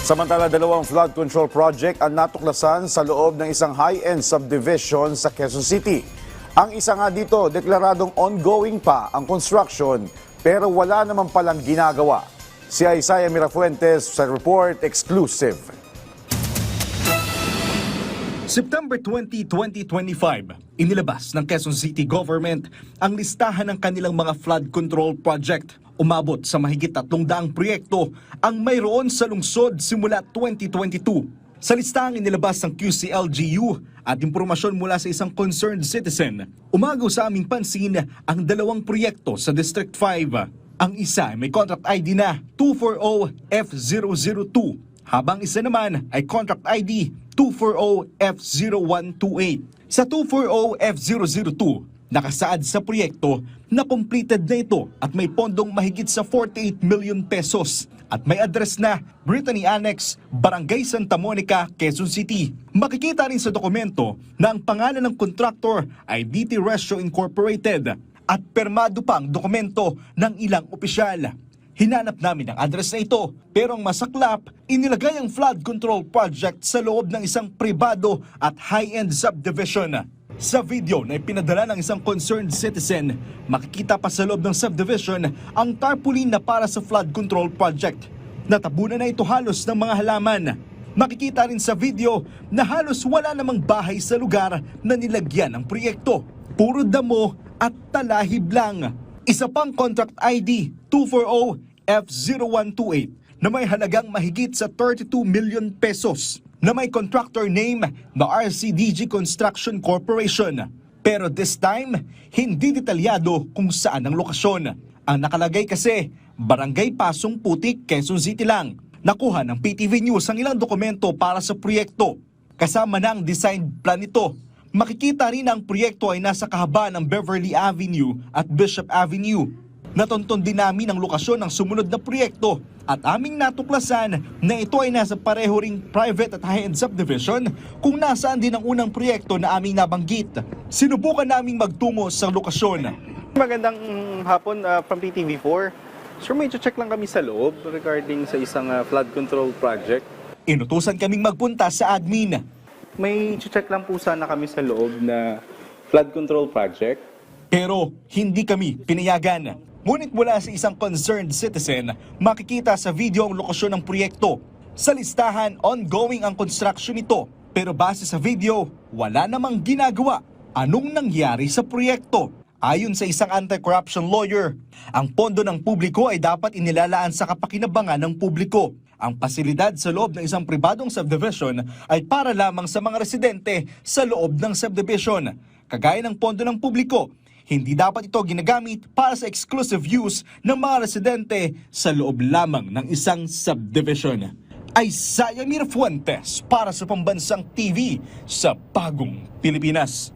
Samantala, dalawang flood control project ang natuklasan sa loob ng isang high-end subdivision sa Quezon City. Ang isa nga dito, deklaradong ongoing pa ang construction pero wala naman palang ginagawa. Si Isaiah Mirafuentes sa report exclusive. September 20, 2025, inilabas ng Quezon City Government ang listahan ng kanilang mga flood control project. Umabot sa mahigit 300 proyekto ang mayroon sa lungsod simula 2022. Sa listahang inilabas ng QCLGU at impormasyon mula sa isang concerned citizen, umagaw sa aming pansin ang dalawang proyekto sa District 5. Ang isa ay may contract ID na 240F002, habang isa naman ay contract ID 240F0128. Sa 240F002, nakasaad sa proyekto na completed na ito at may pondong mahigit sa 48 million pesos at may address na Brittany Annex, Barangay Santa Monica, Quezon City. Makikita rin sa dokumento na ang pangalan ng contractor ay DT Resio Incorporated at permado pang dokumento ng ilang opisyal. Hinanap namin ang address na ito pero ang masaklap, inilagay ang flood control project sa loob ng isang pribado at high-end subdivision. Sa video na ipinadala ng isang concerned citizen, makikita pa sa loob ng subdivision ang tarpaulin na para sa flood control project. Natabunan na ito halos ng mga halaman. Makikita rin sa video na halos wala namang bahay sa lugar na nilagyan ng proyekto. Puro damo at talahib lang. Isa pang contract ID 240F0128 na may halagang mahigit sa 32 million pesos na may contractor name na RCDG Construction Corporation. Pero this time, hindi detalyado kung saan ang lokasyon. Ang nakalagay kasi, Barangay Pasong Putik, Quezon City lang. Nakuha ng PTV News ang ilang dokumento para sa proyekto. Kasama na ang design plan nito. Makikita rin na ang proyekto ay nasa kahabaan ng Beverly Avenue at Bishop Avenue. Natonton din namin ang lokasyon ng sumunod na proyekto at aming natuklasan na ito ay nasa pareho ring private at high-end subdivision kung nasaan din ang unang proyekto na aming nabanggit. Sinubukan naming magtungo sa lokasyon. Magandang hapon from PTV4. Sir, may check lang kami sa loob regarding sa isang flood control project. Inutusan kaming magpunta sa admin. May check lang po sana kami sa loob na flood control project. Pero hindi kami pinayagan. Ngunit mula sa isang concerned citizen, makikita sa video ang lokasyon ng proyekto. Sa listahan, ongoing ang construction nito. Pero base sa video, wala namang ginagawa. Anong nangyari sa proyekto? Ayon sa isang anti-corruption lawyer, ang pondo ng publiko ay dapat inilalaan sa kapakinabangan ng publiko. Ang pasilidad sa loob ng isang pribadong subdivision ay para lamang sa mga residente sa loob ng subdivision. Kagaya ng pondo ng publiko, hindi dapat ito ginagamit para sa exclusive use ng mga residente sa loob lamang ng isang subdivision. Isaiah Mirafuentes para sa Pambansang TV sa Bagong Pilipinas.